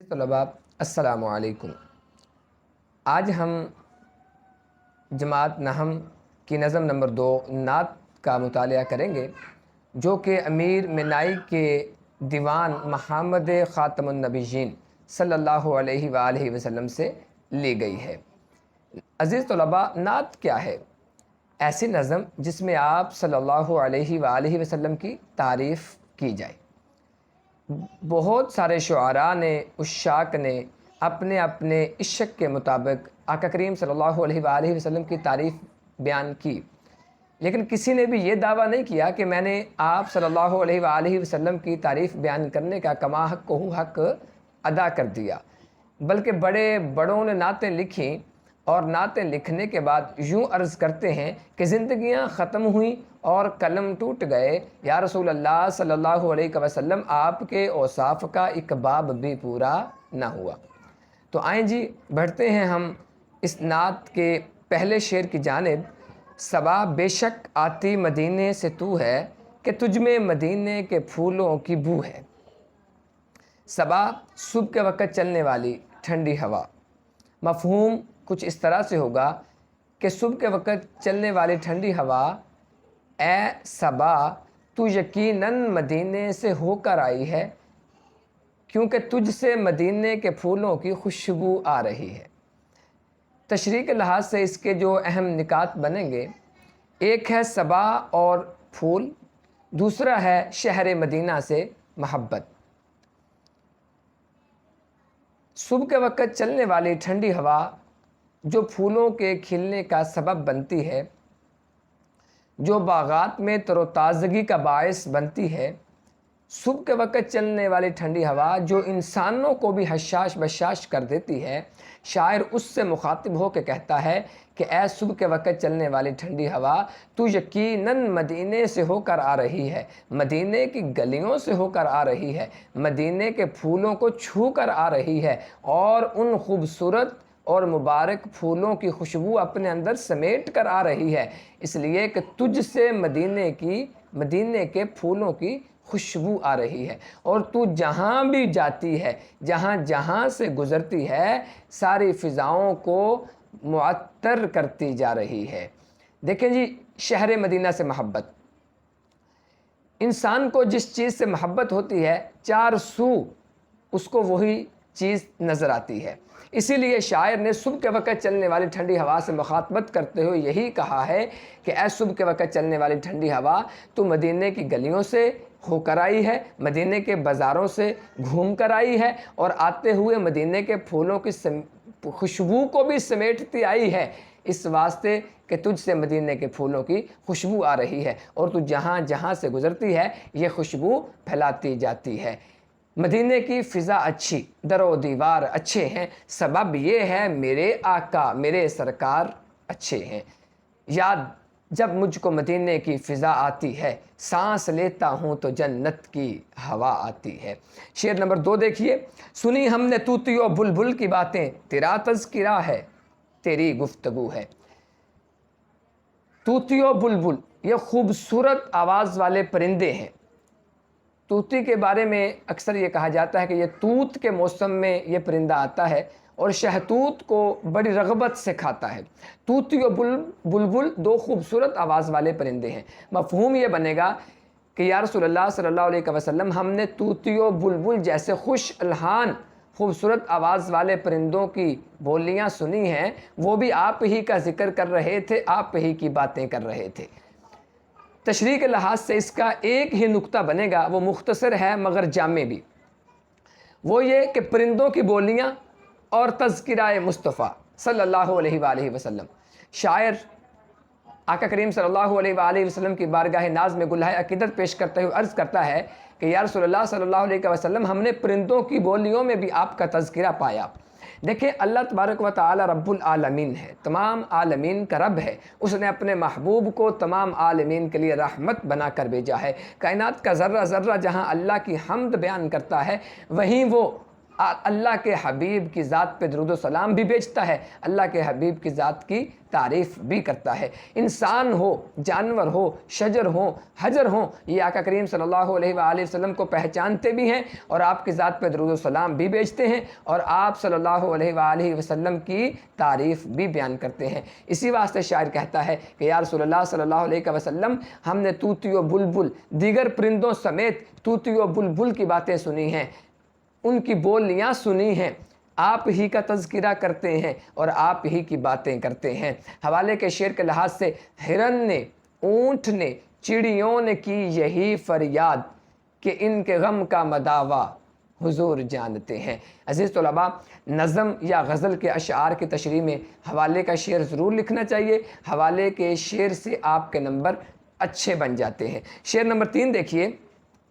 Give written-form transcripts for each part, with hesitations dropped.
طلباء السلام علیکم۔ آج ہم جماعت نحم کی نظم نمبر 2 نعت کا مطالعہ کریں گے، جو کہ امیر منائی کے دیوان محمد خاتم النبیین صلی اللہ علیہ وآلہ وسلم سے لی گئی ہے۔ عزیز طلباء، نعت کیا ہے؟ ایسی نظم جس میں آپ صلی اللہ علیہ وآلہ وسلم کی تعریف کی جائے۔ بہت سارے شعراء نے، عشاق نے اپنے اپنے عشق کے مطابق آقا کریم صلی اللہ علیہ وآلہ وسلم کی تعریف بیان کی، لیکن کسی نے بھی یہ دعویٰ نہیں کیا کہ میں نے آپ صلی اللہ علیہ وآلہ وسلم کی تعریف بیان کرنے کا کما حق کو حق ادا کر دیا، بلکہ بڑے بڑوں نے نعتیں لکھیں اور نعتیں لکھنے کے بعد یوں عرض کرتے ہیں کہ زندگیاں ختم ہوئیں اور قلم ٹوٹ گئے، یا رسول اللہ صلی اللہ علیہ وسلم آپ کے اوصاف کا ایک باب بھی پورا نہ ہوا۔ تو آئیں جی بڑھتے ہیں ہم اس نعت کے پہلے شعر کی جانب۔ صبا بے شک آتی مدینے سے تو ہے، کہ تجھ میں مدینے کے پھولوں کی بو ہے۔ صبا صبح کے وقت چلنے والی ٹھنڈی ہوا۔ مفہوم کچھ اس طرح سے ہوگا کہ صبح کے وقت چلنے والی ٹھنڈی ہوا، اے صبا تو یقیناً مدینے سے ہو کر آئی ہے، کیونکہ تجھ سے مدینے کے پھولوں کی خوشبو آ رہی ہے۔ تشریح کے لحاظ سے اس کے جو اہم نکات بنیں گے، ایک ہے صبا اور پھول، دوسرا ہے شہر مدینہ سے محبت۔ صبح کے وقت چلنے والی ٹھنڈی ہوا جو پھولوں کے کھلنے کا سبب بنتی ہے، جو باغات میں تر و تازگی کا باعث بنتی ہے، صبح کے وقت چلنے والی ٹھنڈی ہوا جو انسانوں کو بھی حشاش بشاش کر دیتی ہے، شاعر اس سے مخاطب ہو کے کہتا ہے کہ اے صبح کے وقت چلنے والی ٹھنڈی ہوا، تو یقیناً مدینے سے ہو کر آ رہی ہے، مدینے کی گلیوں سے ہو کر آ رہی ہے، مدینے کے پھولوں کو چھو کر آ رہی ہے، اور ان خوبصورت اور مبارک پھولوں کی خوشبو اپنے اندر سمیٹ کر آ رہی ہے، اس لیے کہ تجھ سے مدینے کے پھولوں کی خوشبو آ رہی ہے، اور تو جہاں بھی جاتی ہے، جہاں جہاں سے گزرتی ہے، ساری فضاؤں کو معطر کرتی جا رہی ہے۔ دیکھیں جی، شہر مدینہ سے محبت، انسان کو جس چیز سے محبت ہوتی ہے، چار سو اس کو وہی چیز نظر آتی ہے۔ اسی لیے شاعر نے صبح کے وقت چلنے والی ٹھنڈی ہوا سے مخاطبت کرتے ہوئے یہی کہا ہے کہ اے صبح کے وقت چلنے والی ٹھنڈی ہوا، تو مدینے کی گلیوں سے ہو کر آئی ہے، مدینے کے بازاروں سے گھوم کر آئی ہے، اور آتے ہوئے مدینے کے پھولوں کی خوشبو کو بھی سمیٹتی آئی ہے، اس واسطے کہ تجھ سے مدینے کے پھولوں کی خوشبو آ رہی ہے، اور تو جہاں جہاں سے گزرتی ہے یہ خوشبو پھیلاتی جاتی ہے۔ مدینے کی فضا اچھی، در و دیوار اچھے ہیں، سبب یہ ہے میرے آقا میرے سرکار اچھے ہیں۔ یاد جب مجھ کو مدینے کی فضا آتی ہے، سانس لیتا ہوں تو جنت کی ہوا آتی ہے۔ شعر نمبر 2 دیکھیے۔ سنی ہم نے طوطی و بلبل کی باتیں، تیرا تذکرہ ہے تیری گفتگو ہے۔ طوطی و بلبل یہ خوبصورت آواز والے پرندے ہیں۔ طوطی کے بارے میں اکثر یہ کہا جاتا ہے کہ یہ توت کے موسم میں یہ پرندہ آتا ہے اور شہتوت کو بڑی رغبت سے کھاتا ہے۔ طوطی و بلبل دو خوبصورت آواز والے پرندے ہیں۔ مفہوم یہ بنے گا کہ یا رسول اللہ صلی اللہ علیہ وسلم، ہم نے طوطی و بلبل جیسے خوش الحان خوبصورت آواز والے پرندوں کی بولیاں سنی ہیں، وہ بھی آپ ہی کا ذکر کر رہے تھے، آپ ہی کی باتیں کر رہے تھے۔ تشریح کے لحاظ سے اس کا ایک ہی نقطہ بنے گا، وہ مختصر ہے مگر جامع بھی، وہ یہ کہ پرندوں کی بولیاں اور تذکرہ مصطفیٰ صلی اللہ علیہ وآلہ وسلم۔ شاعر آقا کریم صلی اللہ علیہ وآلہ وسلم کی بارگاہ ناز میں گلہائے عقیدت پیش کرتے ہوئے عرض کرتا ہے کہ یا رسول اللہ صلی اللہ علیہ وسلم، ہم نے پرندوں کی بولیوں میں بھی آپ کا تذکرہ پایا۔ دیکھیں، اللہ تبارک و تعالی رب العالمین ہے، تمام عالمین کا رب ہے، اس نے اپنے محبوب کو تمام عالمین کے لیے رحمت بنا کر بھیجا ہے۔ کائنات کا ذرہ ذرہ جہاں اللہ کی حمد بیان کرتا ہے، وہیں وہ اللہ کے حبیب کی ذات پہ درود و سلام بھی بھیجتا ہے، اللہ کے حبیب کی ذات کی تعریف بھی کرتا ہے۔ انسان ہو، جانور ہو، شجر ہو، حجر ہوں، یہ آقا کریم صلی اللہ علیہ وآلہ وسلم کو پہچانتے بھی ہیں اور آپ کی ذات پہ درود و سلام بھی بھیجتے ہیں اور آپ صلی اللہ علیہ وآلہ وسلم کی تعریف بھی بیان کرتے ہیں۔ اسی واسطے شاعر کہتا ہے کہ یا رسول اللہ صلی اللہ علیہ وسلم، ہم نے طوطی و بلبل دیگر پرندوں سمیت طوطی و بلبل کی باتیں سنی ہیں، ان کی بولیاں سنی ہیں، آپ ہی کا تذکرہ کرتے ہیں اور آپ ہی کی باتیں کرتے ہیں۔ حوالے کے شعر کے لحاظ سے ہرن نے، اونٹ نے، چڑیوں نے کی یہی فریاد کہ ان کے غم کا مداوا حضور جانتے ہیں۔ عزیز طلباء، نظم یا غزل کے اشعار کی تشریح میں حوالے کا شعر ضرور لکھنا چاہیے، حوالے کے شعر سے آپ کے نمبر اچھے بن جاتے ہیں۔ شعر نمبر 3 دیکھیے،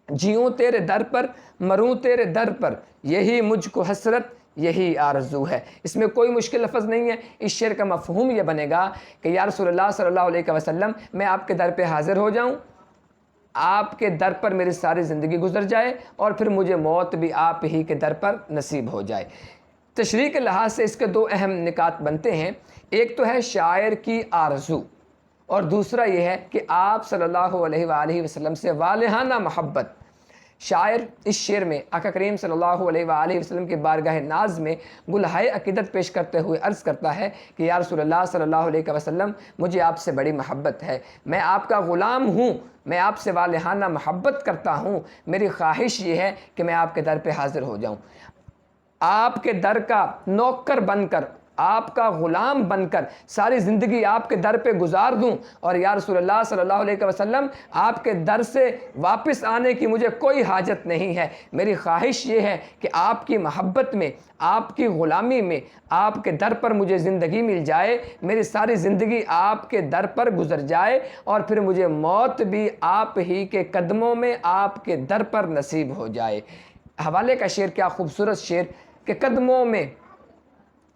جیوں تیرے در پر، مروں تیرے در پر، یہی مجھ کو حسرت، یہی آرزو ہے۔ اس میں کوئی مشکل لفظ نہیں ہے۔ اس شعر کا مفہوم یہ بنے گا کہ یا رسول اللہ صلی اللہ علیہ وسلم، میں آپ کے در پہ حاضر ہو جاؤں، آپ کے در پر میری ساری زندگی گزر جائے اور پھر مجھے موت بھی آپ ہی کے در پر نصیب ہو جائے۔ تشریح کے لحاظ سے اس کے 2 اہم نکات بنتے ہیں، ایک تو ہے شاعر کی آرزو اور دوسرا یہ ہے کہ آپ صلی اللہ علیہ وآلہ وسلم سے والہانہ محبت۔ شاعر اس شعر میں آقا کریم صلی اللہ علیہ وآلہ وسلم کی بارگاہ ناز میں گلہائے عقیدت پیش کرتے ہوئے عرض کرتا ہے کہ یا رسول اللہ صلی اللہ علیہ وسلم، مجھے آپ سے بڑی محبت ہے، میں آپ کا غلام ہوں، میں آپ سے والہانہ محبت کرتا ہوں، میری خواہش یہ ہے کہ میں آپ کے در پہ حاضر ہو جاؤں، آپ کے در کا نوکر بن کر، آپ کا غلام بن کر ساری زندگی آپ کے در پہ گزار دوں، اور یا رسول اللہ صلی اللہ علیہ وسلم، آپ کے در سے واپس آنے کی مجھے کوئی حاجت نہیں ہے، میری خواہش یہ ہے کہ آپ کی محبت میں، آپ کی غلامی میں، آپ کے در پر مجھے زندگی مل جائے، میری ساری زندگی آپ کے در پر گزر جائے اور پھر مجھے موت بھی آپ ہی کے قدموں میں، آپ کے در پر نصیب ہو جائے۔ حوالے کا شعر کیا خوبصورت شعر کہ قدموں میں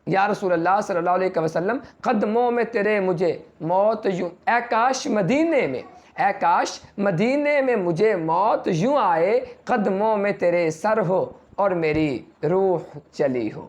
یا رسول اللہ صلی اللہ علیہ وسلم، قدموں میں تیرے مجھے موت یوں، اے کاش مدینے میں، اے کاش مدینے میں مجھے موت یوں آئے، قدموں میں تیرے سر ہو اور میری روح چلی ہو۔